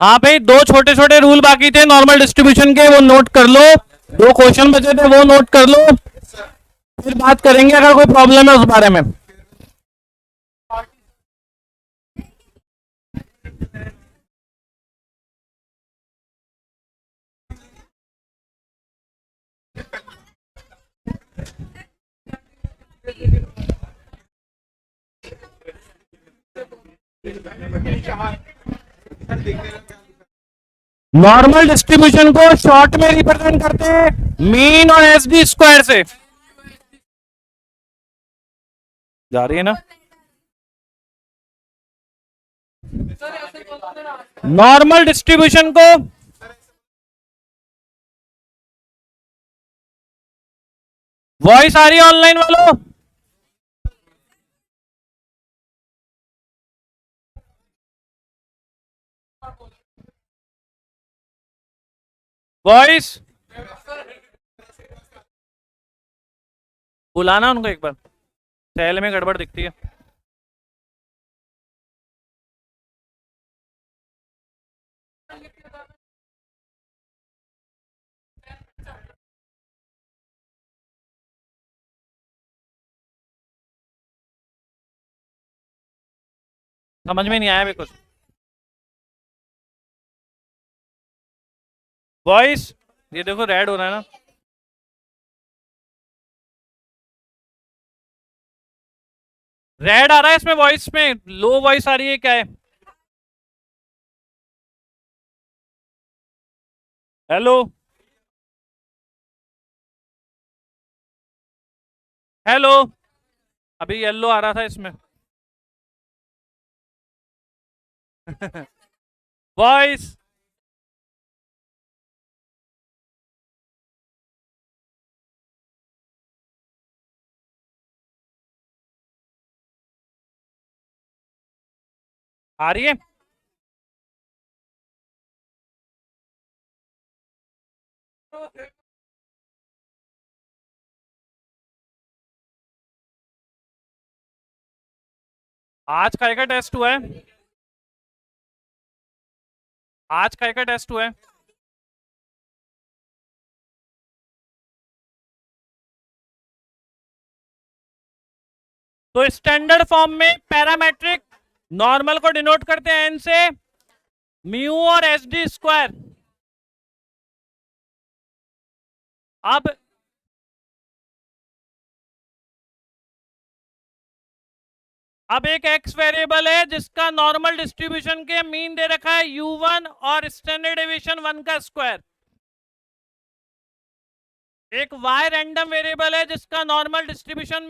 हाँ भाई, दो छोटे छोटे रूल बाकी थे नॉर्मल डिस्ट्रीब्यूशन के, वो नोट कर लो। दो क्वेश्चन बचे थे, वो नोट कर लो, फिर बात करेंगे अगर कोई प्रॉब्लम है उस बारे में। नॉर्मल डिस्ट्रीब्यूशन को शॉर्ट में रिप्रेजेंट करते हैं मीन और एसडी स्क्वायर से। जा रही है ना? नॉर्मल डिस्ट्रीब्यूशन को वॉइस आ रही है ऑनलाइन वालों? वॉइस बुलाना उनको एक बार, सेल में गड़बड़ दिखती है। समझ में नहीं आया मेरे कुछ। वॉइस ये देखो रेड हो रहा है ना? रेड आ रहा है इसमें, वॉइस में लो वॉइस आ रही है, क्या है? हेलो हेलो, अभी येलो आ रहा था इसमें। वॉइस आ रही है? आज काय का टेस्ट हुआ है? आज काय का टेस्ट हुआ है? तो स्टैंडर्ड फॉर्म में पैरामेट्रिक नॉर्मल को डिनोट करते हैं एन से, म्यू और एस डी स्क्वायर। अब एक एक्स वेरिएबल है जिसका नॉर्मल डिस्ट्रीब्यूशन के मीन दे रखा है u1 और स्टैंडर्ड डेविएशन 1 का स्क्वायर। एक y रैंडम वेरिएबल है जिसका नॉर्मल डिस्ट्रीब्यूशन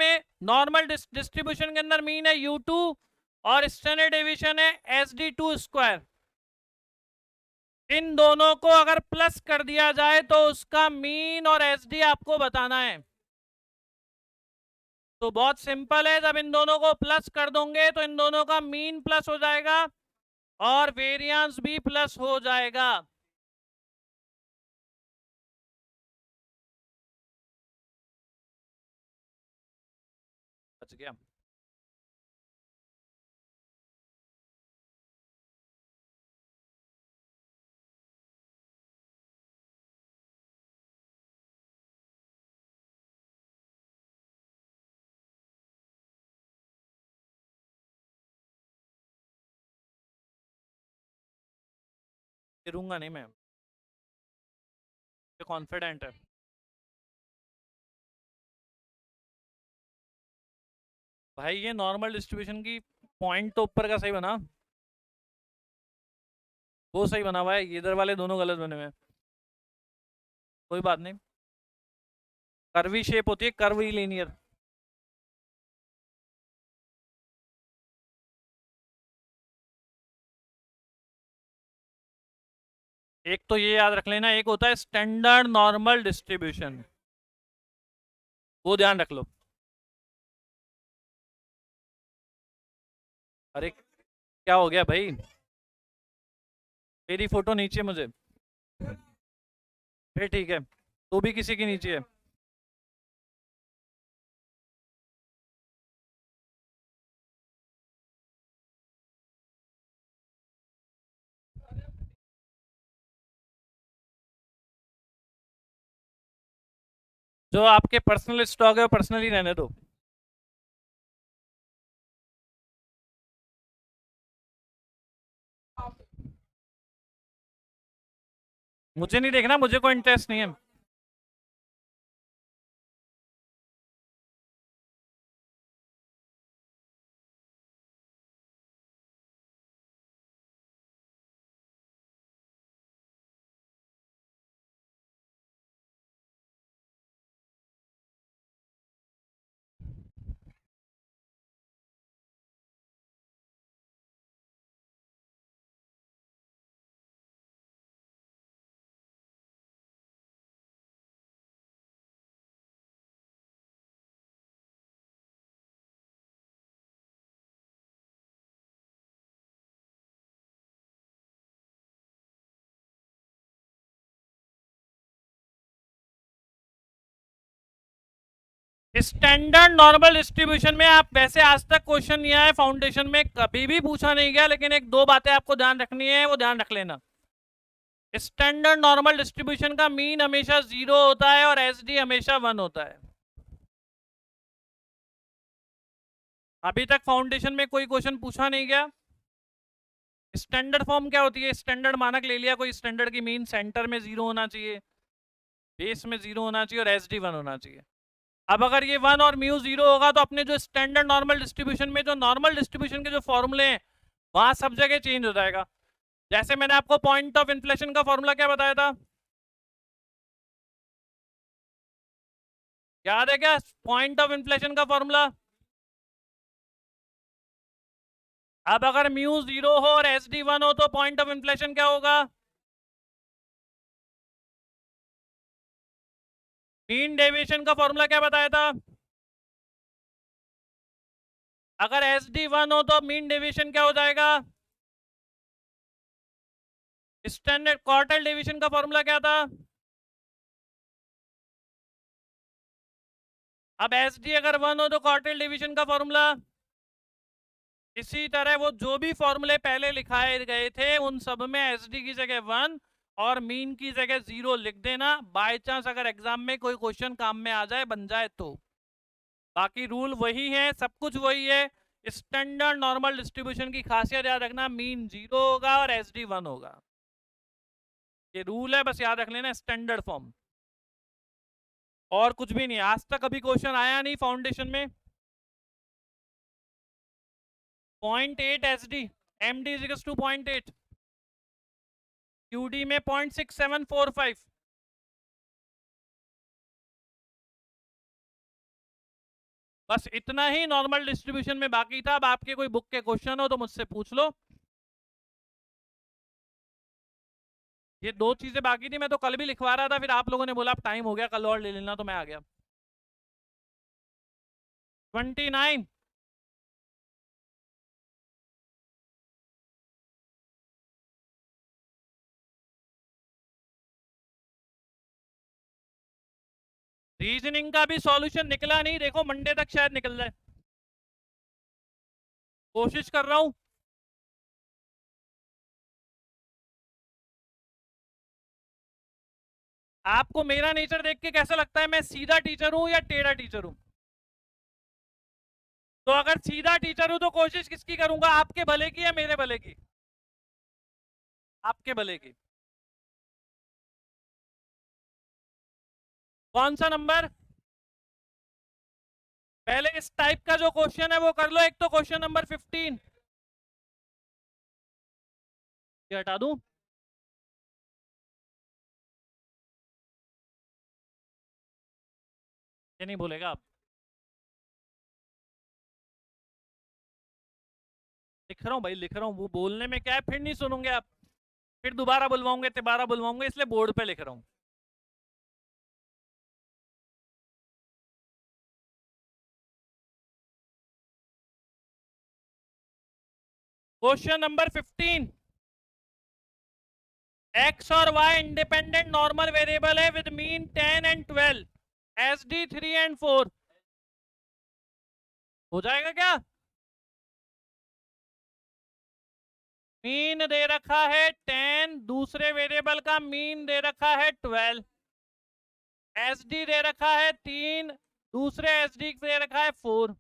के अंदर मीन है u2 और स्टैंडर्ड डेविएशन है sd2 स्क्वायर। इन दोनों को अगर प्लस कर दिया जाए तो उसका मीन और एसडी आपको बताना है। तो बहुत सिंपल है, जब इन दोनों को प्लस कर दोगे तो इन दोनों का मीन प्लस हो जाएगा और वेरिएंस भी प्लस हो जाएगा। बच गया। गिरूंगा नहीं मैं, कॉन्फिडेंट है। भाई ये नॉर्मल डिस्ट्रीब्यूशन की पॉइंट तो ऊपर का सही बना, वो सही बना हुआ है, इधर वाले दोनों गलत बने हुए हैं। कोई बात नहीं, कर्वी शेप होती है, कर्वी लीनियर। एक तो ये याद रख लेना, एक होता है स्टैंडर्ड नॉर्मल डिस्ट्रीब्यूशन, वो ध्यान रख लो। अरे क्या हो गया भाई, तेरी फोटो नीचे मुझे, फिर ठीक है, तो भी किसी की नीचे है। जो आपके पर्सनल स्टॉक है वो पर्सनली रहने दो। मुझे नहीं देखना, मुझे कोई इंटरेस्ट नहीं है। स्टैंडर्ड नॉर्मल डिस्ट्रीब्यूशन में आप वैसे आज तक क्वेश्चन नहीं आया, फाउंडेशन में कभी भी पूछा नहीं गया, लेकिन एक दो बातें आपको ध्यान रखनी है, वो ध्यान रख लेना। स्टैंडर्ड नॉर्मल डिस्ट्रीब्यूशन का मीन हमेशा 0 होता है और एसडी हमेशा 1 होता है। अभी तक फाउंडेशन में कोई क्वेश्चन पूछा नहीं गया। स्टैंडर्ड फॉर्म क्या होती है, स्टैंडर्ड मानक ले लिया कोई स्टैंडर्ड की, मीन सेंटर में 0 होना चाहिए, बेस में 0 होना चाहिए और एसडी 1 होना चाहिए। अब अगर ये 1 और म्यू 0 होगा तो अपने जो स्टैंडर्ड नॉर्मल डिस्ट्रीब्यूशन में जो नॉर्मल डिस्ट्रीब्यूशन के जो फॉर्मूले हैं वहां सब जगह चेंज हो जाएगा। जैसे मैंने आपको पॉइंट ऑफ इन्फ्लेशन का फॉर्मूला क्या बताया था, याद है क्या? पॉइंट ऑफ इन्फ्लेशन का फॉर्मूला। अब अगर म्यू 0 हो और एस डी 1 हो तो पॉइंट ऑफ इन्फ्लेशन क्या होगा? मीन डेविएशन का फॉर्मूला क्या बताया था? अगर एस डी 1 हो तो मीन डेविएशन क्या हो जाएगा? स्टैंडर्ड क्वार्टल डेविएशन का फॉर्मूला क्या था? अब एस डी अगर 1 हो तो क्वार्टल डिवीजन का फॉर्मूला। इसी तरह वो जो भी फॉर्मूले पहले लिखाए गए थे उन सब में एसडी की जगह 1 और मीन की जगह 0 लिख देना, बाय चांस अगर एग्जाम में कोई क्वेश्चन काम में आ जाए, बन जाए तो। बाकी रूल वही है, सब कुछ वही है। स्टैंडर्ड नॉर्मल डिस्ट्रीब्यूशन की खासियत याद रखना, मीन 0 होगा और एसडी 1 होगा। ये रूल है, बस याद रख लेना, स्टैंडर्ड फॉर्म, और कुछ भी नहीं। आज तक अभी क्वेश्चन आया नहीं फाउंडेशन में 0.8 S D, M D is to 0.8, QD में 0.6745। बस इतना ही नॉर्मल डिस्ट्रीब्यूशन में बाकी था। अब आपके कोई बुक के क्वेश्चन हो तो मुझसे पूछ लो। ये दो चीजें बाकी थी, मैं तो कल भी लिखवा रहा था, फिर आप लोगों ने बोला अब टाइम हो गया कल और ले लेना, तो मैं आ गया। 29 रीजनिंग का भी सॉल्यूशन निकला नहीं, देखो मंडे तक शायद निकल जाए, कोशिश कर रहा हूं। आपको मेरा नेचर देख के कैसा लगता है, मैं सीधा टीचर हूं या टेढ़ा टीचर हूं? तो अगर सीधा टीचर हूं तो कोशिश किसकी करूंगा, आपके भले की या मेरे भले की? आपके भले की। कौन सा नंबर? पहले इस टाइप का जो क्वेश्चन है वो कर लो, एक तो क्वेश्चन नंबर 15 ये हटा दूं। ये नहीं बोलेगा आप? लिख रहा हूँ भाई, लिख रहा हूँ, वो बोलने में क्या है, फिर नहीं सुनोगे आप, फिर दोबारा बुलवाऊंगे, तिबारा बुलवाऊंगे, इसलिए बोर्ड पे लिख रहा हूँ। क्वेश्चन नंबर 15, एक्स और वाई इंडिपेंडेंट नॉर्मल वेरिएबल है with mean 10 and 12, S D 3 and 4, हो जाएगा क्या? मीन दे रखा है 10, दूसरे वेरिएबल का मीन दे रखा है 12, एस डी दे रखा है 3, दूसरे एस डी दे रखा है 4,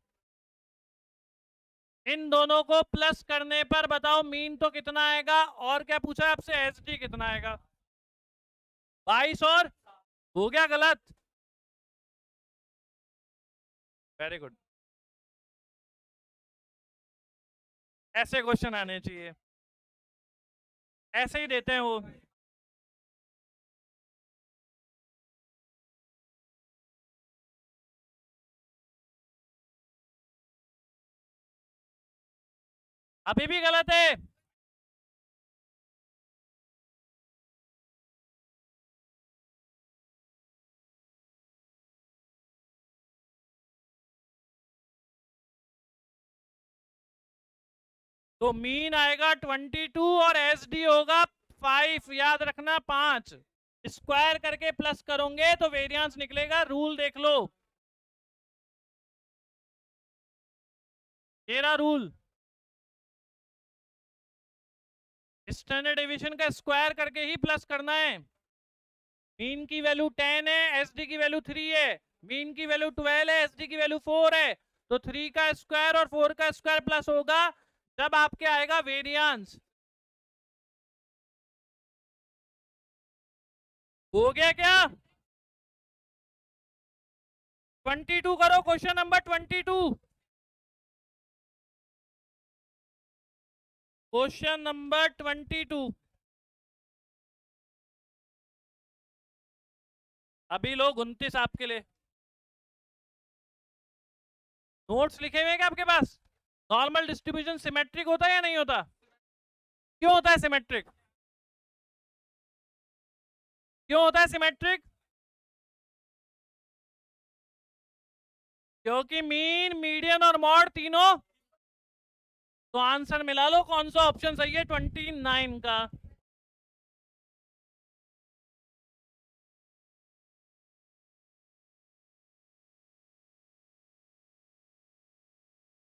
इन दोनों को प्लस करने पर बताओ मीन तो कितना आएगा, और क्या पूछा है आपसे, एस डी कितना आएगा? 22 और हो गया गलत? वेरी गुड, ऐसे क्वेश्चन आने चाहिए, ऐसे ही देते हैं वो। अभी भी गलत है। तो मीन आएगा 22 और एस डी होगा 5, याद रखना 5, स्क्वायर करके प्लस करोगे तो वेरिएंस निकलेगा, रूल देख लो, तेरा रूल, स्टैंडर्ड डिवीजन का स्क्वायर करके ही प्लस करना है। मीन की वैल्यू 10 है, एसडी की वैल्यू 3 है, मीन की वैल्यू 12 है, एसडी की वैल्यू 4 है, तो 3 का स्क्वायर और 4 का स्क्वायर प्लस होगा जब आपके आएगा वेरिएंस। हो गया क्या? 22 करो, क्वेश्चन नंबर 22, क्वेश्चन नंबर 22। अभी लोग 29 आपके लिए नोट्स लिखे हुए क्या आपके पास? नॉर्मल डिस्ट्रीब्यूशन सिमेट्रिक होता है या नहीं होता? क्यों होता है सिमेट्रिक? क्यों होता है सिमेट्रिक? क्योंकि मीन, मीडियन और मॉड तीनों, तो आंसर मिला लो, कौन सा ऑप्शन सही है 29 का।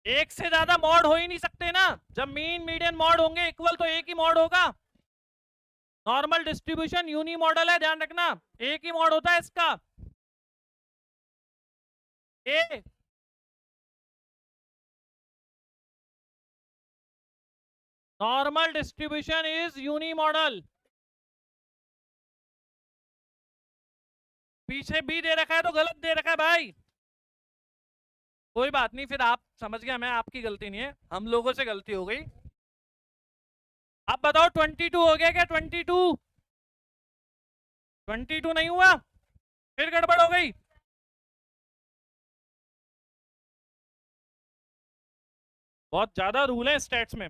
एक से ज्यादा मॉड हो ही नहीं सकते ना, जब मीन मीडियन मॉड होंगे इक्वल तो एक ही मॉड होगा। नॉर्मल डिस्ट्रीब्यूशन यूनी मॉडल है, ध्यान रखना, एक ही मॉड होता है इसका, A. Normal distribution is unimodal. पीछे बी दे रखा है तो गलत दे रखा है भाई, कोई बात नहीं, फिर आप समझ गया, मैं आपकी गलती नहीं है, हम लोगों से गलती हो गई। अब बताओ 22 हो गया क्या? 22, 22 नहीं हुआ, फिर गड़बड़ हो गई। बहुत ज्यादा रूल है स्टैट्स में,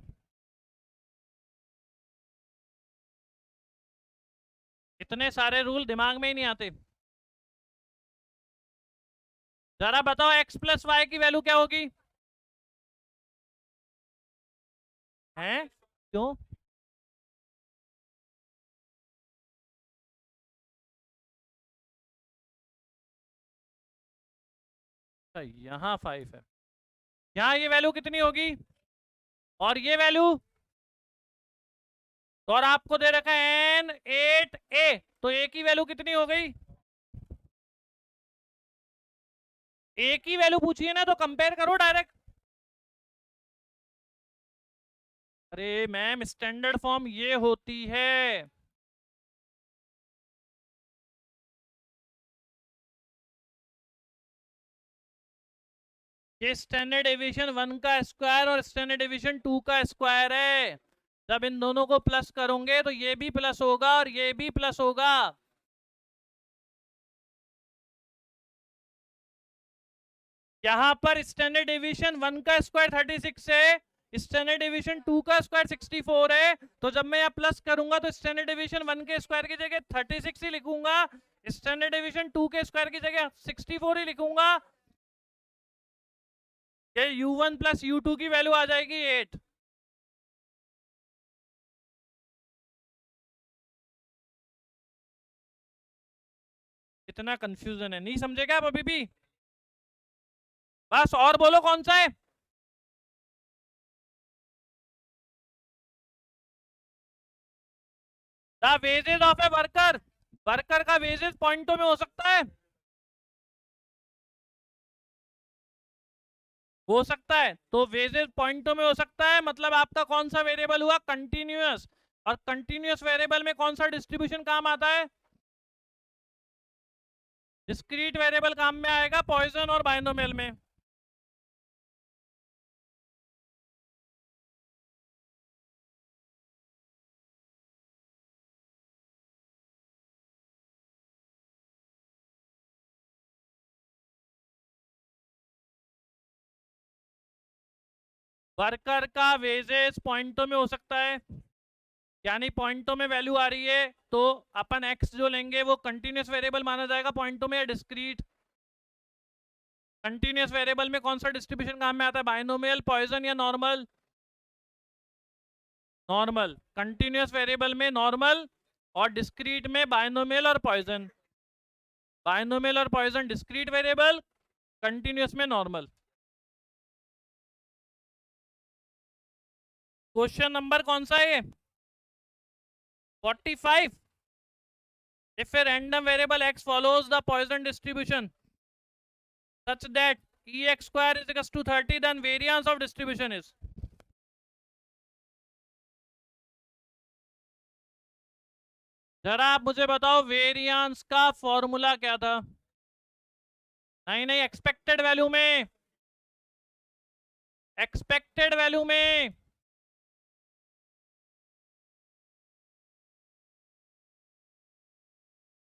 इतने सारे रूल दिमाग में ही नहीं आते। जरा बताओ x प्लस वाई की वैल्यू क्या होगी? है क्यों? यहाँ 5 है, यहाँ ये वैल्यू कितनी होगी और ये वैल्यू, तो और आपको दे रखा है N8A, तो A की वैल्यू कितनी हो गई, A की वैल्यू पूछी है ना, तो कंपेयर करो डायरेक्ट। अरे मैम स्टैंडर्ड फॉर्म ये होती है, ये स्टैंडर्ड डेविएशन 1 का स्क्वायर और स्टैंडर्ड डेविएशन 2 का स्क्वायर है। जब इन दोनों को प्लस करोगे तो ये भी प्लस होगा और ये भी प्लस होगा। यहां पर स्टैंडर्ड डेविएशन 1 का स्क्वायर 36 है, स्टैंडर्ड डेविएशन 2 का स्क्वायर 64 है, तो जब मैं यहाँ प्लस करूंगा तो स्टैंडर्ड डेविएशन 1 के स्क्वायर की जगह 36 ही लिखूंगा, स्टैंडर्ड डेविएशन 2 के स्क्वायर की जगह 64 ही लिखूंगा। ये u1 प्लस u2 की वैल्यू आ जाएगी 8। इतना कंफ्यूजन है, नहीं समझेगा आप अभी भी? बस और बोलो कौन सा है। The wages of a worker, worker का वेजेस पॉइंटों में हो सकता है, हो सकता है, तो वेजेस पॉइंटों में हो सकता है, मतलब आपका कौन सा वेरिएबल हुआ, कंटिन्यूअस। और कंटिन्यूअस वेरिएबल में कौन सा डिस्ट्रीब्यूशन काम आता है, डिस्क्रीट वेरिएबल काम में आएगा पॉइजन और बाइनोमियल में। वर्कर का वेजेस पॉइंटों में हो सकता है, यानी पॉइंटों में वैल्यू आ रही है तो अपन एक्स जो लेंगे वो कंटिन्यूअस वेरिएबल माना जाएगा पॉइंटों में, या डिस्क्रीट। कंटिन्यूअस वेरिएबल में कौन सा डिस्ट्रीब्यूशन काम में आता है, बाइनोमियल, पॉइजन या नॉर्मल? नॉर्मल। कंटिन्यूअस वेरिएबल में नॉर्मल और डिस्क्रीट में बाइनोमियल और पॉइजन। बाइनोमियल और पॉइजन डिस्क्रीट वेरिएबल, कंटिन्यूअस में नॉर्मल। क्वेश्चन नंबर कौन सा है, 45। If a random variable x follows the Poisson distribution such that ex square is equals to 30, then variance of distribution is। जरा आप मुझे बताओ वेरिएंस का फॉर्मूला क्या था? नहीं नहीं, एक्सपेक्टेड वैल्यू में, एक्सपेक्टेड वैल्यू में।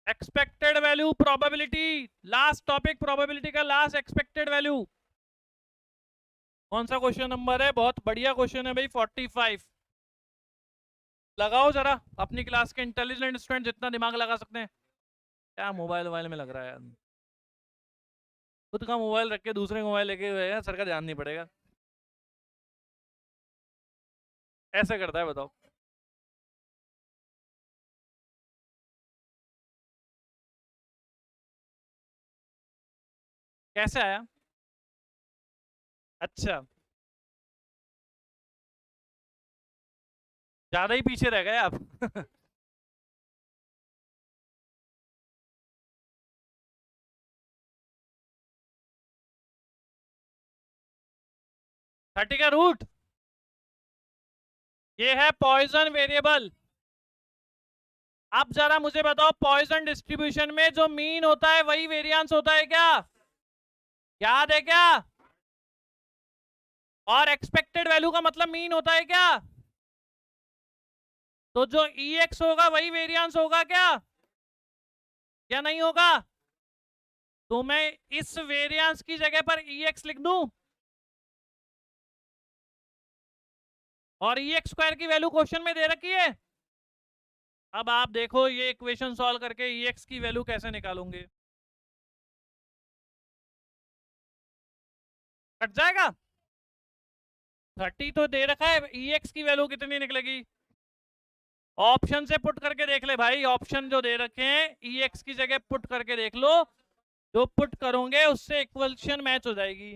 Expected value probability, last topic probability का लास्ट, एक्सपेक्टेड वैल्यू। कौन सा क्वेश्चन नंबर है, बहुत बढ़िया क्वेश्चन है भाई, 45। लगाओ जरा, अपनी क्लास के इंटेलिजेंट स्टूडेंट जितना दिमाग लगा सकते हैं। क्या मोबाइल वोबाइल में लग रहा है यार, खुद का मोबाइल रख के दूसरे मोबाइल लेके हुए हैं, सर का ध्यान नहीं पड़ेगा, ऐसे करता है बताओ। कैसे आया? अच्छा, ज्यादा ही पीछे रह गए आप। 30 का रूट, ये है पॉइजन वेरिएबल। अब जरा मुझे बताओ पॉइजन डिस्ट्रीब्यूशन में जो मीन होता है वही वेरिएंस होता है क्या, याद है क्या? और एक्सपेक्टेड वैल्यू का मतलब मीन होता है क्या? तो जो EX होगा वही वेरिएंस होगा क्या, या नहीं होगा? तो मैं इस वेरिएंस की जगह पर EX लिख दूं, और EX स्क्वायर की वैल्यू क्वेश्चन में दे रखी है। अब आप देखो ये इक्वेशन सॉल्व करके EX की वैल्यू कैसे निकालोगे, कट जाएगा। 30 तो दे रखा है, EX की वैल्यू कितनी निकलेगी, ऑप्शन से पुट करके देख ले भाई, ऑप्शन जो दे रखे हैं EX की जगह पुट करके देख लो, जो पुट करोगे उससे इक्वेशन मैच हो जाएगी।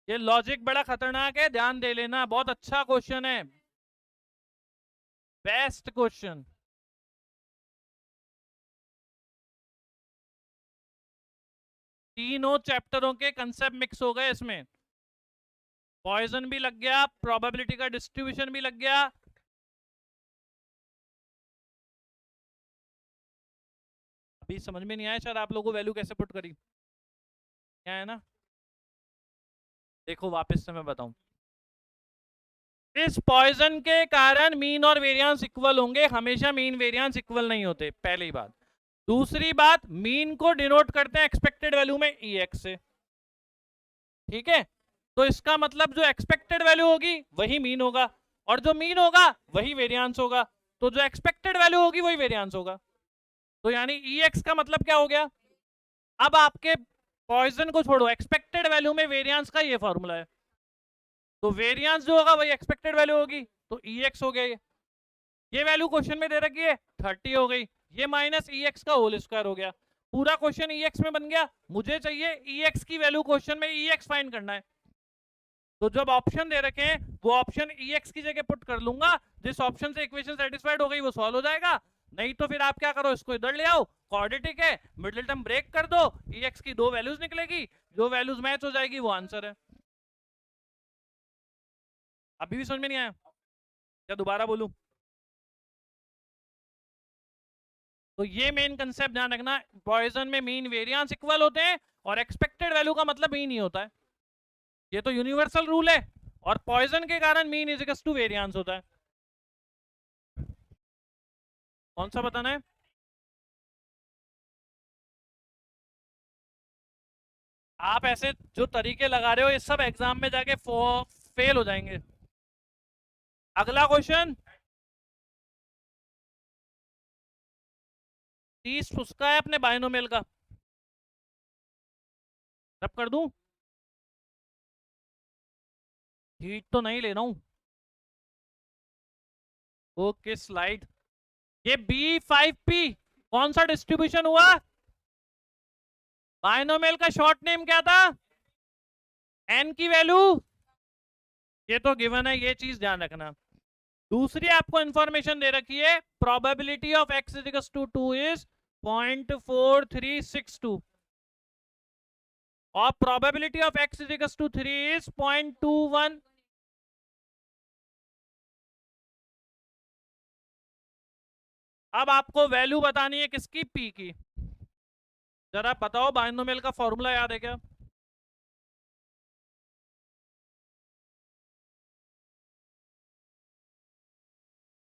ये लॉजिक बड़ा खतरनाक है, ध्यान दे लेना, बहुत अच्छा क्वेश्चन है, बेस्ट क्वेश्चन। तीनों चैप्टरों के कंसेप्ट मिक्स हो गए इसमें, पॉइजन भी लग गया, प्रोबेबिलिटी का डिस्ट्रीब्यूशन भी लग गया। अभी समझ में नहीं आया शायद आप लोगों को वैल्यू कैसे पुट करी, क्या है ना, देखो वापस से मैं बताऊं। इस पॉइजन के कारण मीन और वेरिएंस इक्वल होंगे, हमेशा मीन वेरिएंस इक्वल नहीं होते, पहली बात। दूसरी बात, मीन को डिनोट करते हैं एक्सपेक्टेड वैल्यू में EX से, ठीक है। तो इसका मतलब जो एक्सपेक्टेड वैल्यू होगी वही मीन होगा, और जो मीन होगा वही वेरिएंस होगा, तो जो एक्सपेक्टेड वैल्यू होगी वही वेरिएंस होगा। तो यानी EX का मतलब क्या हो गया, अब आपके पॉइजन को छोड़ो, एक्सपेक्टेड वैल्यू में वेरिएंस का ये फॉर्मूला है, तो वेरिएंस जो होगा वही एक्सपेक्टेड वैल्यू होगी, तो EX हो गया। ये वैल्यू क्वेश्चन में दे रखी है 30 हो गई, ये माइनस EX का होल स्क्वायर हो गया, पूरा क्वेश्चन EX में बन गया। मुझे चाहिए EX की वैल्यू, क्वेश्चन में EX फाइंड करना है, तो जब ऑप्शन दे रखे हैं वो ऑप्शन EX की जगह पुट कर लूंगा, जिस ऑप्शन से इक्वेशन सेटिस्फाइड हो गई वो सॉल्व हो जाएगा। नहीं तो फिर आप क्या करो, इसको इधर ले आओ, क्वाड्रेटिक है, मिडिल टर्म ब्रेक कर दो, EX की दो वैल्यूज निकलेगी, जो वैल्यूज मैच हो जाएगी वो आंसर है। अभी भी समझ में नहीं आया क्या, दोबारा बोलूं? तो ये मेन कंसेप्ट ध्यान रखना, पॉइजन में मीन वेरिएंस इक्वल होते हैं, और एक्सपेक्टेड वैल्यू का मतलब मीन ही होता है, ये तो यूनिवर्सल रूल है, और पॉइजन के कारण mean is equal to variance होता है। कौन सा बताना है? आप ऐसे जो तरीके लगा रहे हो ये सब एग्जाम में जाके फेल हो जाएंगे। अगला क्वेश्चन, 30 उसका है अपने बाइनोमियल का, रब कर दूं? हीट तो नहीं ले रहा हूं। ओके स्लाइड, ये B5P कौन सा डिस्ट्रीब्यूशन हुआ, बाइनोमियल का शॉर्ट नेम क्या था, N की वैल्यू, ये तो गिवन है, ये चीज ध्यान रखना। दूसरी आपको इंफॉर्मेशन दे रखी है, probability of x is to 2 is 0.4362, और probability of x is to 3 is 0.21। अब आपको वैल्यू बतानी है किसकी, p की। जरा बताओ बाइनोमियल का फॉर्मूला याद है क्या?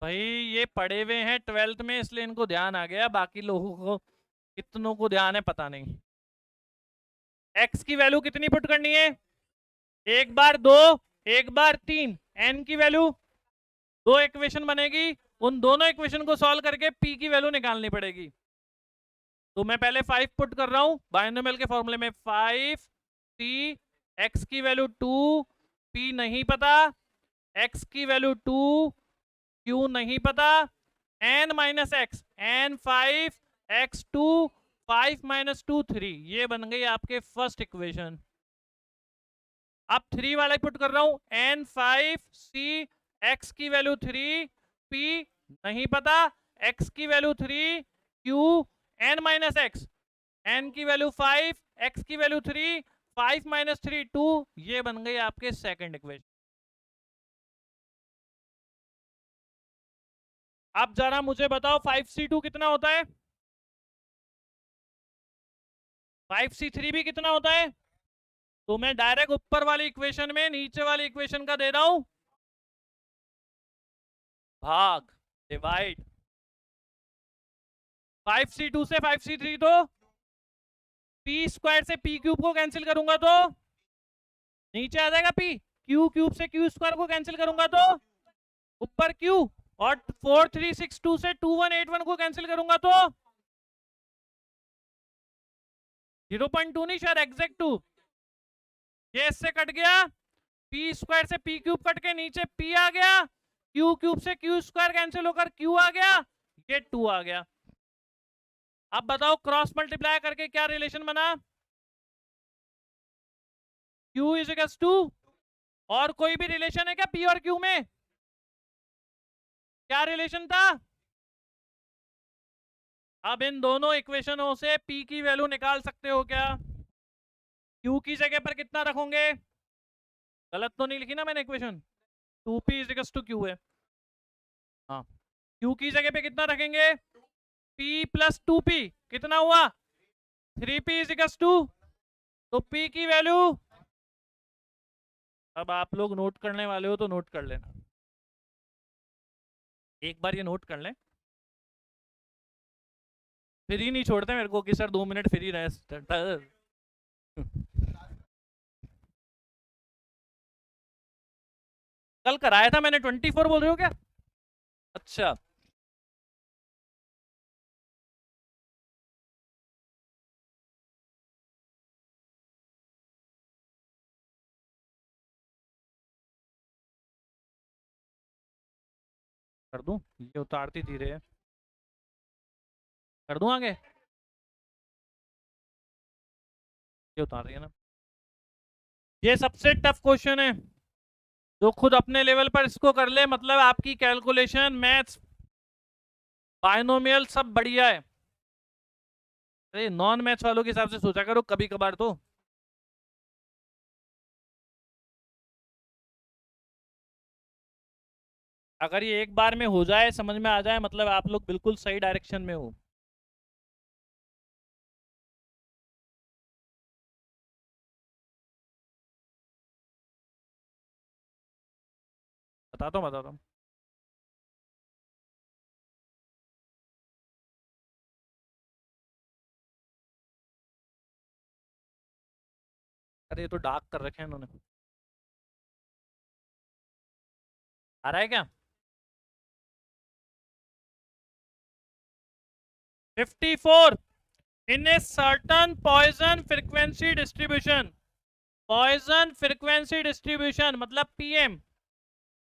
भाई ये पढ़े हुए हैं 12th में इसलिए इनको ध्यान आ गया, बाकी लोगों को कितनों को ध्यान है पता नहीं। x की वैल्यू कितनी पुट करनी है, एक बार 2, एक बार 3, n की वैल्यू, दो इक्वेशन बनेगी, उन दोनों इक्वेशन को सॉल्व करके p की वैल्यू निकालनी पड़ेगी। तो मैं पहले 5 पुट कर रहा हूं बाइनोमियल के फॉर्मूले में, 5c, x की वैल्यू 2, p नहीं पता, x की वैल्यू 2, q नहीं पता, n minus x, n 5, x 2, 5 minus 2 3, ये बन गई आपके फर्स्ट इक्वेशन। अब 3 वाला पुट कर रहा हूं, n 5, c, x की वैल्यू 3, p नहीं पता, x की value 3, q, n minus x, n की वैल्यू 5, x की वैल्यू 3, 5 माइनस 3 2, ये बन गई आपके सेकंड इक्वेशन। अब जरा मुझे बताओ 5c2 कितना होता है, 5c3 भी कितना होता है, तो मैं डायरेक्ट ऊपर वाली इक्वेशन में नीचे वाली इक्वेशन का दे रहा हूं भाग, डिवाइड। 5c2 से 5c3 तो p स्क्वायर से p क्यूब को कैंसिल करूंगा तो नीचे आ जाएगा p, q क्यूब से q स्क्वायर को कैंसिल करूंगा तो ऊपर q, और 4362 से 2181 को कैंसिल करूंगा तो 0.2 नहीं, शायद एग्जैक्ट 2, ये इससे कट गया, p स्क्वायर से p क्यूब कट के नीचे p आ गया, q क्यूब से q स्क्वायर कैंसिल होकर q आ गया, ये 2 आ गया। अब बताओ क्रॉस मल्टीप्लाई करके क्या रिलेशन बना, Q इज इक्वल टू, और कोई भी रिलेशन है क्या P और Q में, क्या रिलेशन था। अब इन दोनों इक्वेशनों से P की वैल्यू निकाल सकते हो क्या, Q की जगह पर कितना रखोगे, गलत तो नहीं लिखी ना मैंने equation, 2P is equal to Q है, हाँ Q की जगह पे कितना रखेंगे, P प्लस 2P कितना हुआ, 3P इज इक्वल टू, तो P की वैल्यू, अब आप लोग नोट करने वाले हो तो नोट कर लेना, एक बार ये नोट कर लें, फ्री नहीं छोड़ते मेरे को कि सर 2 मिनट फ्री रहे। कल कराया था मैंने, 24 बोल रहे हो क्या, अच्छा कर दूं, ये उतारती धीरे है, कर दूं आगे, ये उतार रही है ना, ये सबसे टफ क्वेश्चन है, जो खुद अपने लेवल पर इसको कर ले, मतलब आपकी कैलकुलेशन मैथ्स बायनोमियल सब बढ़िया है, अरे नॉन मैथ्स वालों के हिसाब से सोचा करो कभी कभार तो, अगर ये एक बार में हो जाए समझ में आ जाए मतलब आप लोग बिल्कुल सही डायरेक्शन में हो। बताता हूँ 'अरे ये तो डार्क कर रखे हैं इन्होंने, आ रहा है क्या, 54 in a certain Poisson frequency distribution, Poisson frequency distribution मतलब PM,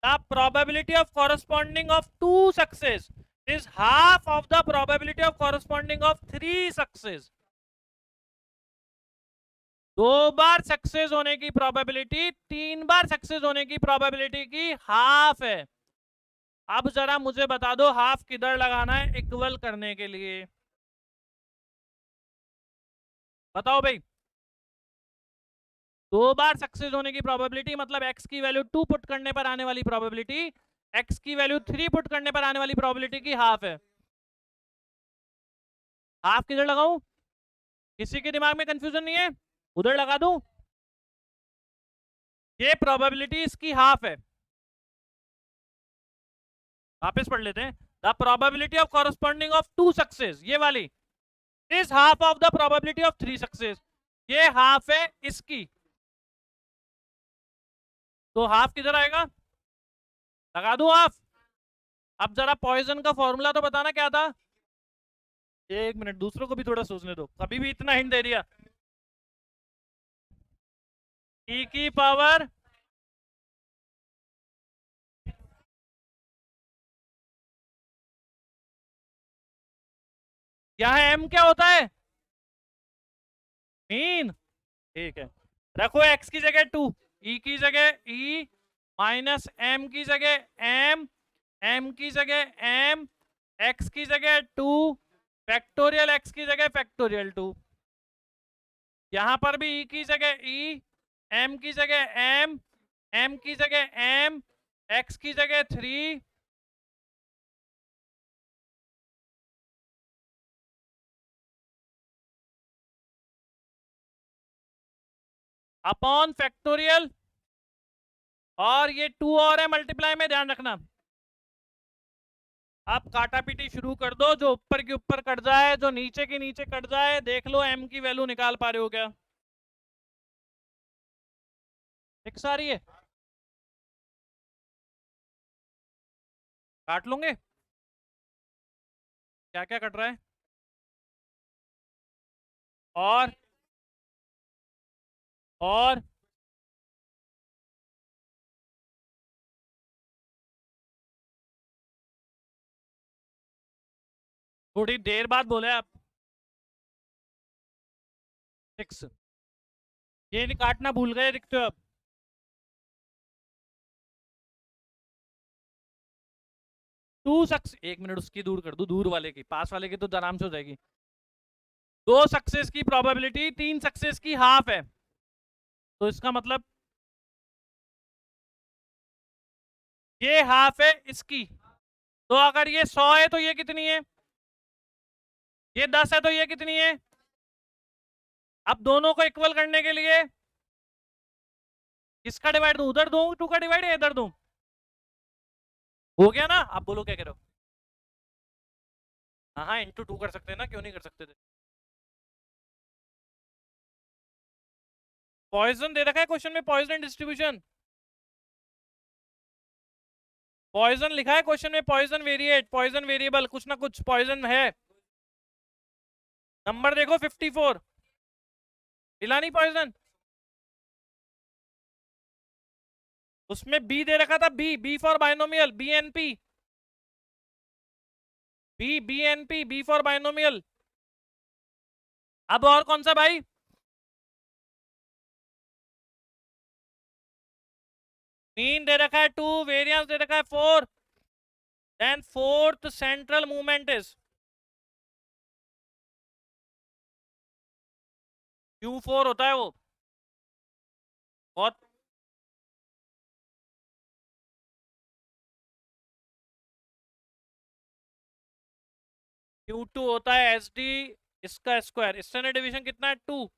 the probability of corresponding of 2 success is half of the probability of corresponding of 3 success, 2 bar success होने की प्रोबेबिलिटी 3 बार सक्सेस होने की प्रोबेबिलिटी की हाफ है। अब जरा मुझे बता दो हाफ किधर लगाना है इक्वल करने के लिए, बताओ भाई, 2 बार सक्सेस होने की प्रोबेबिलिटी मतलब x की वैल्यू 2 पुट करने पर आने वाली प्रोबेबिलिटी, x की वैल्यू 3 पुट करने पर आने वाली प्रोबेबिलिटी की हाफ है, हाफ किधर लगाऊं, किसी के दिमाग में कंफ्यूजन नहीं है, उधर लगा दूं, ये प्रोबेबिलिटी इसकी हाफ है, वापस पढ़ लेते हैं, the probability of corresponding of 2 success ये वाली is half of the probability of 3 success, ये हाफ है इसकी, तो हाफ किधर आएगा, लगा दूं हाफ। अब जरा पॉइजन का फॉर्मूला तो बताना क्या था, 1 मिनट दूसरों को भी थोड़ा सोचने दो, कभी भी इतना हिंट दे दिया, e की पावर यहाँ m क्या होता है, मीन, ठीक है, रखो x की जगह 2, e की जगह e, माइनस m की जगह m, m की जगह m, x की जगह 2, फैक्टोरियल x की जगह फैक्टोरियल 2, यहां पर भी e की जगह e, m की जगह m, m की जगह m, x की जगह 3, अपॉन फैक्टोरियल, और ये 2 और है मल्टीप्लाई में, ध्यान रखना, अब काटा पीटी शुरू कर दो, जो ऊपर के ऊपर कट जाए जो नीचे के नीचे कट जाए, देख लो m की वैल्यू निकाल पा रहे हो क्या, फिक्स आ रही है, काट लोगे, क्या क्या कट रहा है, और और थोड़ी देर बाद बोले आप, 6 ये काटना भूल गए दिखते हो अब। एक मिनट उसकी दूर कर दू, दूर वाले की, पास वाले की तो आराम से हो जाएगी। 2 सक्सेस की प्रोबेबिलिटी 3 सक्सेस की हाफ है, तो इसका मतलब ये हाफ है इसकी। तो अगर ये 100 है तो ये कितनी है? ये 10 है तो ये कितनी है? अब दोनों को इक्वल करने के लिए किसका डिवाइड दूं? उधर दूं 2 का डिवाइड या इधर दूं? हो गया ना? आप बोलो क्या कह रहे हो? हाँ हाँ, इंटू 2 कर सकते हैं ना, क्यों नहीं कर सकते थे? पॉइजन दे रखा है क्वेश्चन में, पॉइजन डिस्ट्रीब्यूशन। पॉइजन लिखा है क्वेश्चन में, पॉइजन वेरिएट, पॉइजन वेरिएबल, कुछ ना कुछ पॉइजन है। नंबर देखो 54, मिला नहीं पॉइजन? उसमें बी दे रखा था, B, B for binomial, BNP, BNP, B for binomial. अब और कौन सा भाई? मीन दे रखा है 2, वेरिएंस दे रखा है 4, then fourth central movement is Q4 होता है वो। बहुत Q2 होता है SD इसका स्क्वायर, स्टैंडर्ड डिवीजन कितना है? 2,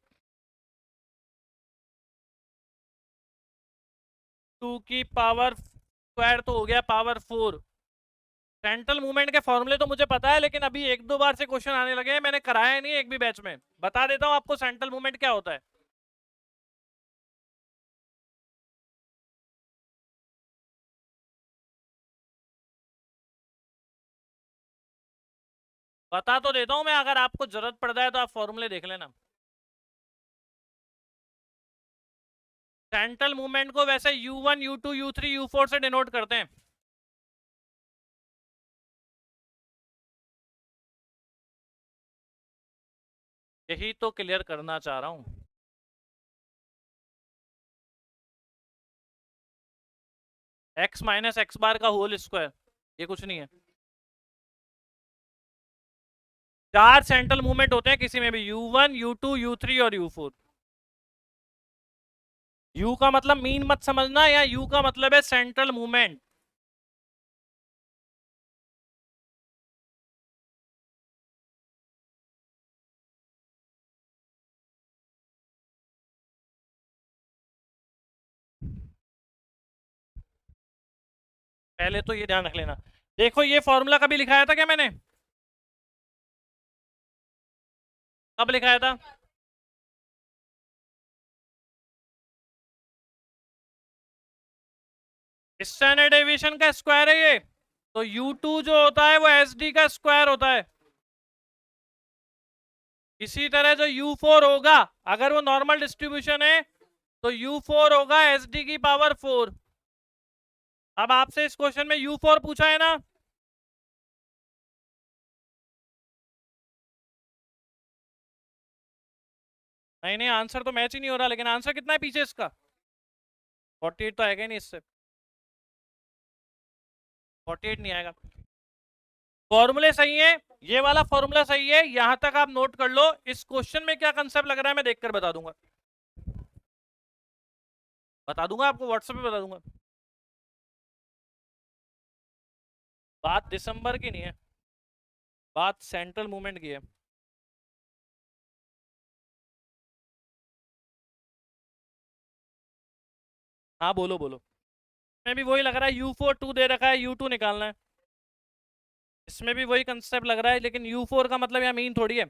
2 की पावर स्क्वायर तो हो गया पावर 4। सेंट्रल मूवमेंट के फॉर्मूले तो मुझे पता है, लेकिन अभी 1-2 बार से क्वेश्चन आने लगे हैं, मैंने कराया नहीं एक भी बैच में। बता देता हूं आपको सेंट्रल मूवमेंट क्या होता है। बता तो देता हूं मैं, अगर आपको जरूरत पड़ता है तो आप फॉर्मूले देख लेना। सेंट्रल मूवमेंट को वैसे U1, U2, U3, U4 से डिनोट करते हैं। यही तो क्लियर करना चाह रहा हूं। x माइनस एक्स बार का होल स्क्वायर, ये कुछ नहीं है। 4 सेंट्रल मूवमेंट होते हैं किसी में भी, U1, U2, U3 और U4। U का मतलब मीन मत समझना, या U का मतलब है सेंट्रल मूवमेंट। पहले तो ये ध्यान रख लेना। देखो ये फॉर्मूला कभी लिखाया था क्या मैंने? कब लिखाया था? स्टैंडर्ड डेविएशन का स्क्वायर है ये। तो U2 जो होता है वो SD का स्क्वायर होता है। इसी तरह जो U4 होगा, अगर वो नॉर्मल डिस्ट्रीब्यूशन है तो U4 होगा SD की पावर 4। अब आपसे इस क्वेश्चन में U4 पूछा है ना, नहीं नहीं आंसर तो मैच ही नहीं हो रहा, लेकिन आंसर कितना है पीछे इसका? 48 तो आएगा ही नहीं इससे, 48 नहीं आएगा। फॉर्मूले सही है, ये वाला फॉर्मूला सही है, यहां तक आप नोट कर लो। इस क्वेश्चन में क्या कंसेप्ट लग रहा है मैं देखकर बता दूंगा, आपको व्हाट्सएप पे बता दूंगा। बात दिसंबर की नहीं है, बात सेंट्रल मूवमेंट की है। हाँ बोलो बोलो। इसमें भी वही लग रहा है, U4 2 दे रखा है, U2 निकालना है। इसमें भी वही कंसेप्ट लग रहा है, लेकिन U4 का मतलब यहाँ मीन थोड़ी है।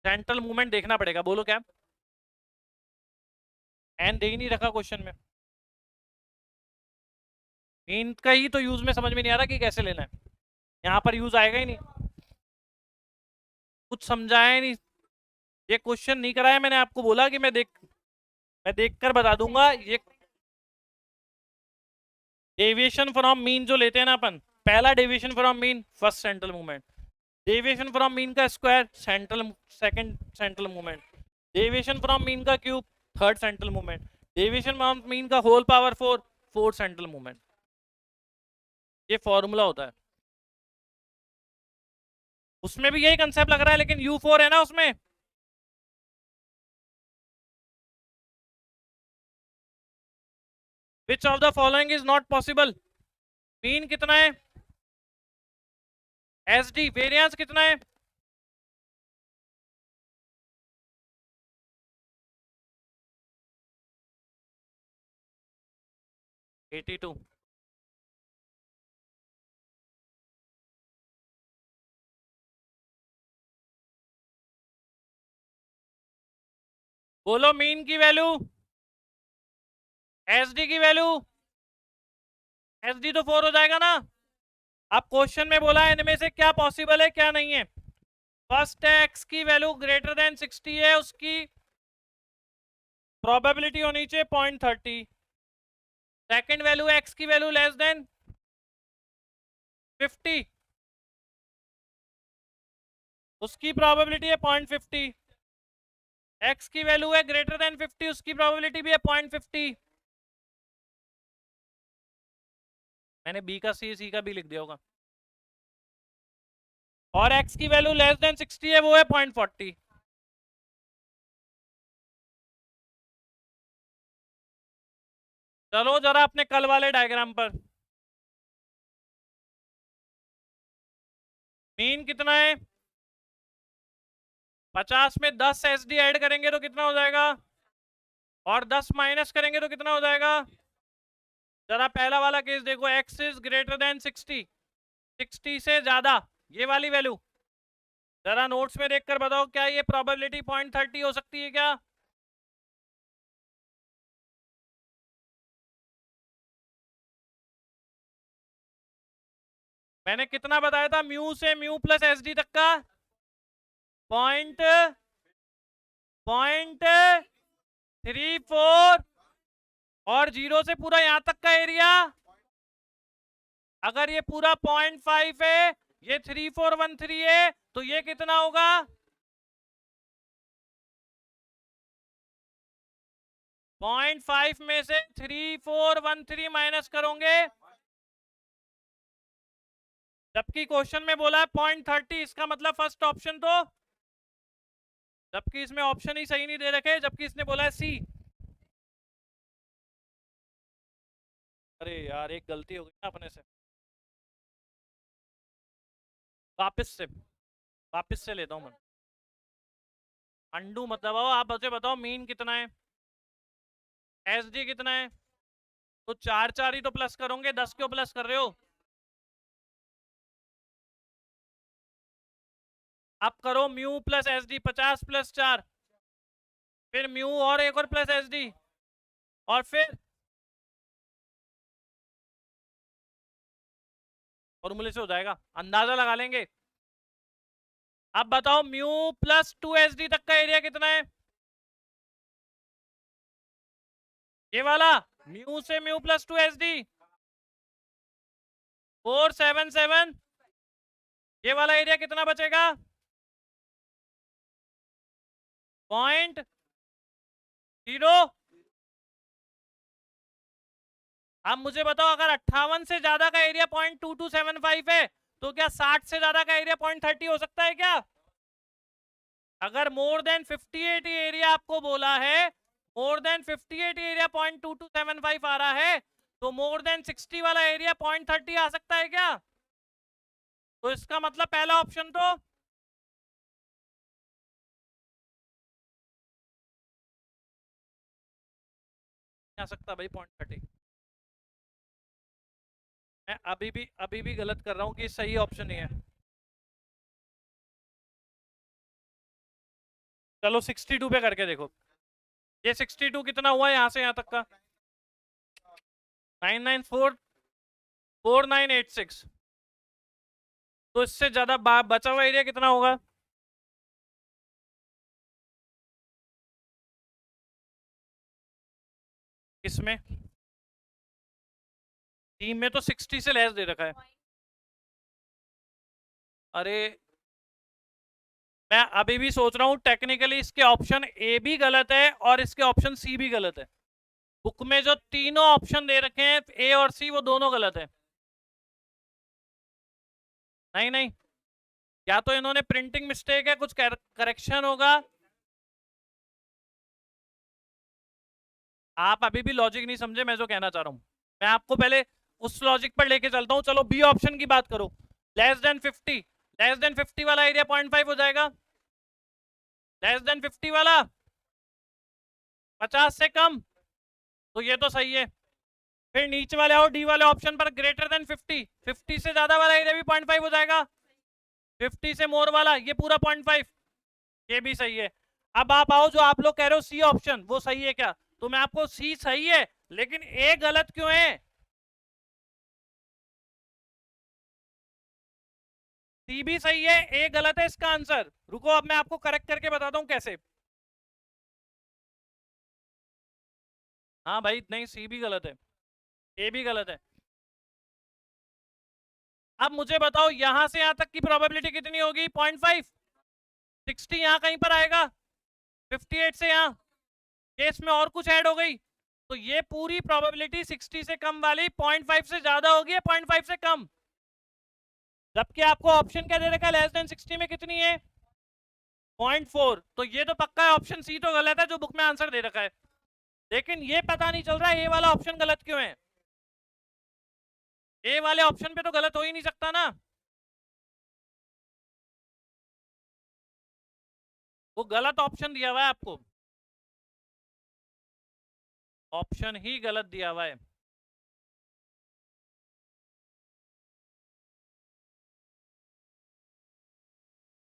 सेंट्रल मूवमेंट देखना पड़ेगा, बोलो क्या? एन दे ही नहीं रखा क्वेश्चन में। मीन का ही तो यूज में समझ में नहीं आ रहा कि कैसे लेना है, यहाँ पर यूज आएगा ही नहीं, कुछ समझाया ही नहीं। ये क्वेश्चन नहीं कराया मैंने, आपको बोला कि मैं देखकर बता दूंगा। ये डेविएशन फ्रॉम मीन जो लेते हैं ना अपन, पहला deviation from mean first central movement, deviation from mean का square second central movement, deviation from mean का cube third central movement, deviation from mean का whole power 4 fourth central movement. ये फॉर्मूला होता है। उसमें भी यही कंसेप्ट लग रहा है, लेकिन U4 है ना उसमें। Which of the following is not possible? Mean कितना है, SD वेरिएंस कितना है, (82) बोलो मीन की वैल्यू, SD की वैल्यू। SD तो 4 हो जाएगा ना। अब क्वेश्चन में बोला है इनमें से क्या पॉसिबल है क्या नहीं है। फर्स्ट है x की वैल्यू ग्रेटर देन 60 है, उसकी प्रोबेबिलिटी होनी चाहिए 0.30। सेकंड वैल्यू x की वैल्यू लेस देन 50, उसकी प्रोबेबिलिटी है 0.50। x की वैल्यू है ग्रेटर देन 50, उसकी प्रोबेबिलिटी भी है 0.50। मैंने b का c का b लिख दिया होगा। और x की वैल्यू लेस देन 60 है, वो है 0.40। चलो जरा अपने कल वाले डायग्राम पर। मीन कितना है, 50 में 10 SD ऐड करेंगे तो कितना हो जाएगा, और 10 माइनस करेंगे तो कितना हो जाएगा। जरा पहला वाला केस देखो, x इज ग्रेटर देन 60, 60 से ज्यादा, ये वाली वैल्यू। जरा नोट्स में देखकर बताओ क्या ये प्रोबेबिलिटी 0.30 हो सकती है क्या। मैंने कितना बताया था, म्यू से म्यू प्लस SD तक का पॉइंट 0.34 और 0 से पूरा यहां तक का एरिया। अगर ये पूरा 0.5 है, ये 3413 है, तो ये कितना होगा, 0.5 में से 3413 माइनस करोगे, जबकि क्वेश्चन में बोला है 0.30, इसका मतलब फर्स्ट ऑप्शन तो, जबकि इसमें ऑप्शन ही सही नहीं दे रखे, जबकि इसने बोला है सी। अरे यार एक गलती हो गई ना अपने से। वापस से वापस से लेता हूं मैं, अंडू मत दबाओ। आप मुझे बताओ मीन कितना है, SD कितना है। तो 4 4 ही तो प्लस करोगे, 10 क्यों प्लस कर रहे हो। अब करो म्यू प्लस SD, 50 प्लस 4, फिर म्यू और एक और प्लस SD, और फिर फॉर्मूले से हो जाएगा, अंदाजा लगा लेंगे। अब बताओ म्यू प्लस 2SD तक का एरिया कितना है, ये वाला। म्यू से म्यू प्लस 2SD 477, ये वाला एरिया कितना बचेगा, 0.0। अब मुझे बताओ अगर 58 से ज्यादा का एरिया 0.2275 है, तो क्या 60 से ज्यादा का एरिया 0.30 हो सकता है क्या। अगर मोर देन 58 एरिया आपको बोला है, मोर देन 58 एरिया 0.2275 आ रहा है, तो मोर देन 60 वाला एरिया 0.30 आ सकता है क्या। तो इसका मतलब पहला ऑप्शन तो आ सकता भाई 0.30। मैं अभी भी गलत कर रहा हूँ कि सही ऑप्शन ही है। चलो 62 पे करके देखो, ये 62 कितना हुआ यहाँ से यहाँ तक का, 9944986। तो इससे ज्यादा बचा हुआ एरिया कितना होगा, इसमें टीम में तो 60 से लेस दे रखा है। अरे मैं अभी भी सोच रहा हूं टेक्निकली इसके ऑप्शन ए भी गलत है और इसके ऑप्शन सी भी गलत है। बुक में जो तीनों ऑप्शन दे रखे हैं ए और सी वो दोनों गलत है। नहीं नहीं, या तो इन्होंने प्रिंटिंग मिस्टेक है, कुछ करेक्शन होगा। आप अभी भी लॉजिक नहीं समझे मैं जो कहना चाह रहा हूं। मैं आपको पहले उस लॉजिक पर लेके चलता हूं। चलो बी ऑप्शन की बात करो, लेस देन 50, लेस देन 50 वाला एरिया 0.5 हो जाएगा। लेस देन 50 वाला 50 से कम, तो ये तो सही है। फिर नीचे वाले आओ डी वाले ऑप्शन पर, ग्रेटर देन 50, 50 से ज्यादा वाला एरिया भी 0.5 हो जाएगा। 50 से मोर वाला ये पूरा 0.5, ये भी सही है। अब आप आओ जो आप लोग कह रहे हो सी ऑप्शन, वो सही है क्या? तो मैं आपको सी सही है लेकिन ए गलत क्यों है? सी भी सही है, ए गलत है इसका आंसर। रुको अब मैं आपको करेक्ट करके बताता हूं कैसे। हाँ भाई नहीं, सी भी गलत है, ए भी गलत है। अब मुझे बताओ यहां से यहां तक की प्रोबेबिलिटी कितनी होगी? 0.5। 60 यहां कहीं पर आएगा, 58 से यहां केस में और कुछ ऐड हो गई, तो ये पूरी प्रोबेबिलिटी 60 से कम वाली 0.5 से ज्यादा होगी, 0.5 से कम। जबकि आपको ऑप्शन क्या दे रखा है, लेस देन 60 में कितनी है? 0.4। तो ये तो पक्का है ऑप्शन सी तो गलत है जो बुक में आंसर दे रखा है। लेकिन ये पता नहीं चल रहा है ए वाला ऑप्शन गलत क्यों है। ए वाले ऑप्शन पे तो गलत हो ही नहीं सकता ना, वो गलत ऑप्शन दिया हुआ है आपको, ऑप्शन ही गलत दिया हुआ है।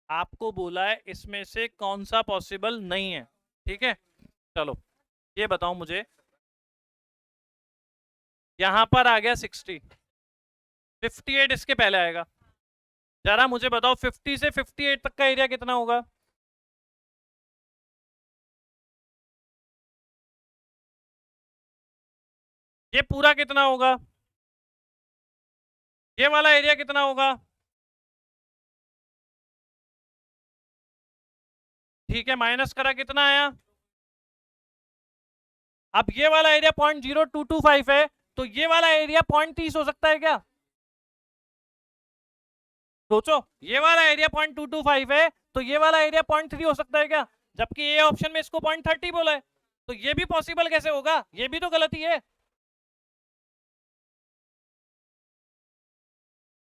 आपको बोला है इसमें से कौन सा पॉसिबल नहीं है, ठीक है। चलो ये बताओ मुझे, यहां पर आ गया 60, 58 इसके पहले आएगा। जरा मुझे बताओ 50 से 58 तक का एरिया कितना होगा? ये पूरा कितना होगा? ये वाला एरिया कितना होगा? ठीक है, माइनस करा कितना आया? अब ये वाला एरिया 0.0225 है, तो ये वाला एरिया 0.30 हो सकता है क्या? सोचो, ये वाला एरिया 0.225 है, तो ये वाला एरिया 0.3 हो सकता है क्या? जबकि ये ऑप्शन में इसको 0.30 बोला है, तो ये भी पॉसिबल कैसे होगा? ये भी तो गलती है।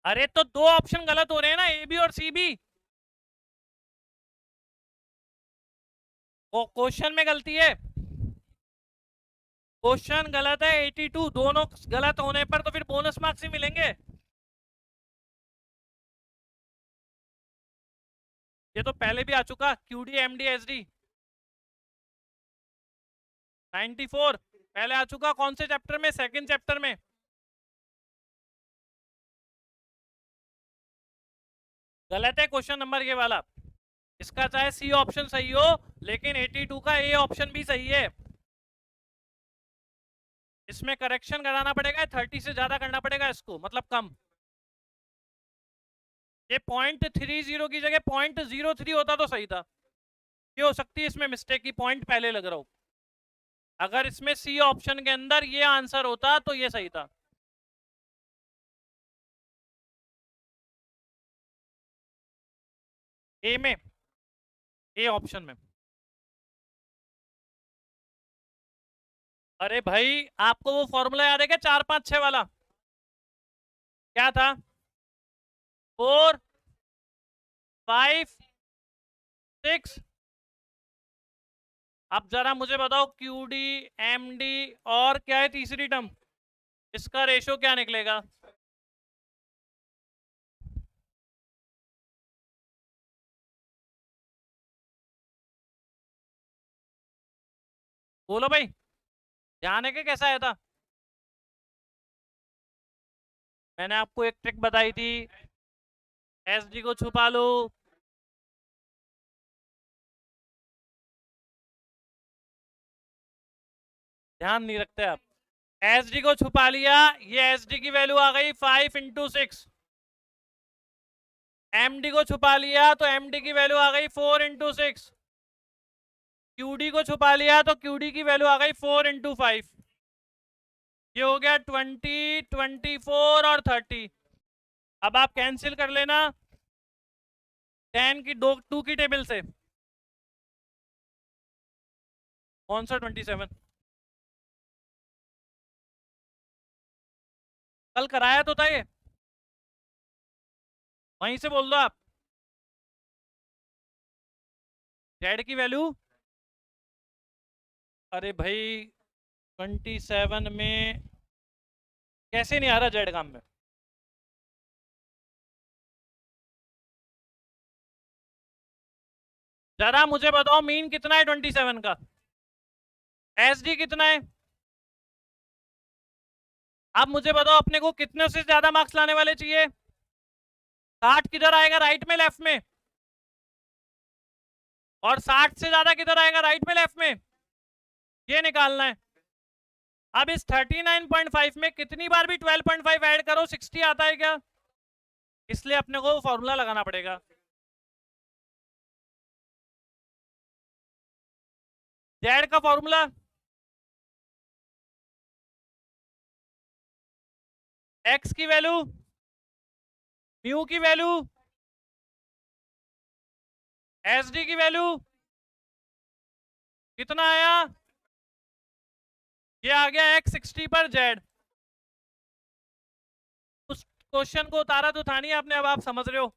अरे तो दो ऑप्शन गलत हो रहे हैं ना, ए बी और सी बी। वो क्वेश्चन में गलती है, क्वेश्चन गलत है। 82 दोनों गलत होने पर तो फिर बोनस मार्क्स ही मिलेंगे। ये तो पहले भी आ चुका, क्यूडी एमडी एसडी 94 पहले आ चुका। कौन से चैप्टर में? सेकंड चैप्टर में। गलत है क्वेश्चन नंबर ये वाला, इसका चाहे सी ऑप्शन सही हो लेकिन 82 का ए ऑप्शन भी सही है। इसमें करेक्शन कराना पड़ेगा, 30 से ज्यादा करना पड़ेगा इसको, मतलब कम। ये 0.30 की जगह 0.03 होता तो सही था। ये हो सकती है इसमें मिस्टेक की, पॉइंट पहले लग रहा हो। अगर इसमें सी ऑप्शन के अंदर ये आंसर होता तो ये सही था। ए में, ए ऑप्शन में। अरे भाई आपको वो फॉर्मूला याद है क्या, 4 5 6 वाला? क्या था? 4 5 6। अब जरा मुझे बताओ क्यू डी एम डी और क्या है तीसरी टर्म, इसका रेशो क्या निकलेगा? बोलो भाई, ध्यान है कि कैसा आया था? मैंने आपको एक ट्रिक बताई थी, एस डी को छुपा लो। ध्यान नहीं रखते आप। एस डी को छुपा लिया, ये एस डी की वैल्यू आ गई 5 × 6। एमडी को छुपा लिया तो एमडी की वैल्यू आ गई 4 × 6। क्यूडी को छुपा लिया तो क्यूडी की वैल्यू आ गई 4 × 5। ये हो गया 20, 24 और 30। अब आप कैंसिल कर लेना 10 की 2 की टेबल से। कौन सा 27? कल कराया तो था ये, वहीं से बोल दो आप। जेड की वैल्यू, अरे भाई 27 में कैसे नहीं आ रहा जेड काम में? जरा मुझे बताओ मीन कितना है 27 का, एसडी कितना है? आप मुझे बताओ अपने को कितने से ज्यादा मार्क्स लाने वाले चाहिए? 60 किधर आएगा, राइट में लेफ्ट में? और 60 से ज्यादा किधर आएगा, राइट में लेफ्ट में? ये निकालना है। अब इस 39.5 में कितनी बार भी 12.5 ऐड करो 60 आता है क्या? इसलिए अपने को फॉर्मूला लगाना पड़ेगा। जेड का फॉर्मूला, एक्स की वैल्यू, म्यू की वैल्यू, एसडी की वैल्यू कितना आया? ये आ गया x 60 पर जेड। उस क्वेश्चन को उतारा तो था नहीं आपने, अब आप समझ रहे हो।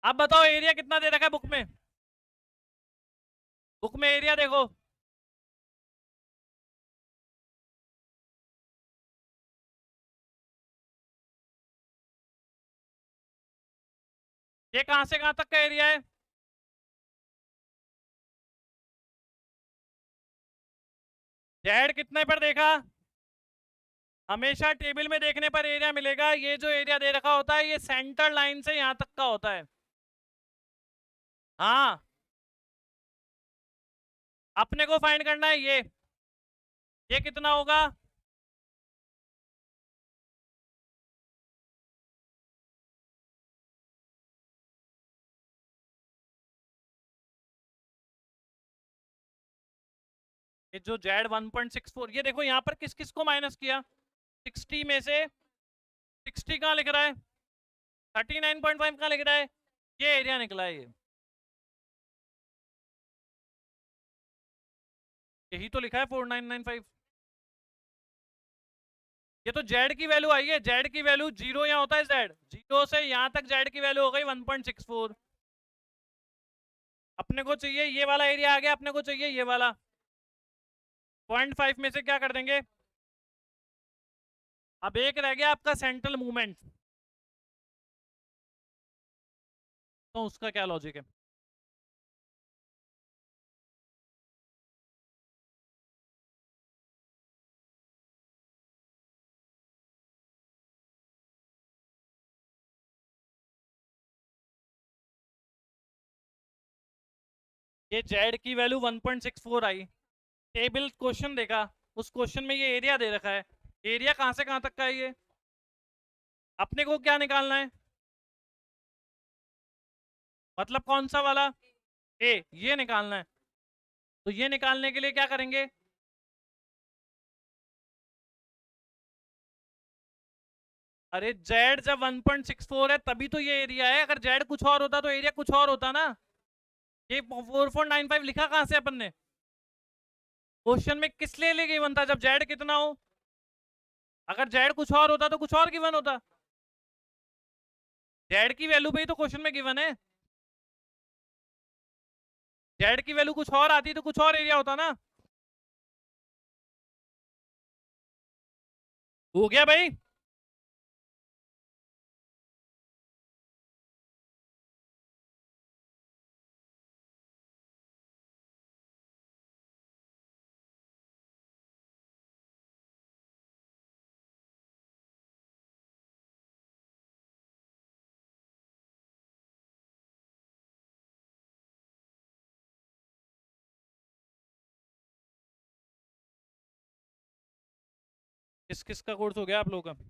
अब बताओ एरिया कितना दे रखा है बुक में? बुक में एरिया देखो, ये कहां से कहां तक का एरिया है? जेड कितने पर देखा? हमेशा टेबल में देखने पर एरिया मिलेगा। ये जो एरिया दे रखा होता है ये सेंटर लाइन से यहां तक का होता है। हाँ, अपने को फाइंड करना है ये कितना होगा? ये जो जेड 1.64, ये देखो यहां पर किस किस को माइनस किया? 60 में से 60 कहां लिख रहा है, 39.5 कहां लिख रहा है? ये एरिया निकला है ये, यही तो लिखा है 4995। ये तो जेड की वैल्यू आई है, जेड की वैल्यू जीरो यहाँ होता है, जेड जीरो से यहां तक जेड की वैल्यू हो गई 1.64। अपने को चाहिए ये वाला एरिया आ गया, अपने को चाहिए ये वाला। 0.5 में से क्या कर देंगे? अब एक रह गया आपका सेंट्रल मूवमेंट, तो उसका क्या लॉजिक है? ये जेड की वैल्यू 1.64 आई, टेबल क्वेश्चन देखा, उस क्वेश्चन में ये एरिया दे रखा है। एरिया कहां से कहां तक का है ये? अपने को क्या निकालना है? मतलब कौन सा वाला? ये निकालना है। तो ये निकालने के लिए क्या करेंगे? अरे जेड जब 1.64 है तभी तो ये एरिया है, अगर जेड कुछ और होता तो एरिया कुछ और होता ना। ये 4495 लिखा कहां से अपन ने? क्वेश्चन में किस लिए गिवन था जब जेड कितना हो? अगर जेड कुछ और होता तो कुछ और गिवन होता। जेड की वैल्यू पे ही तो क्वेश्चन में गिवन है। जेड की वैल्यू कुछ और आती तो कुछ और एरिया होता ना। हो गया भाई। किस किस का कोर्स हो गया आप लोगों का?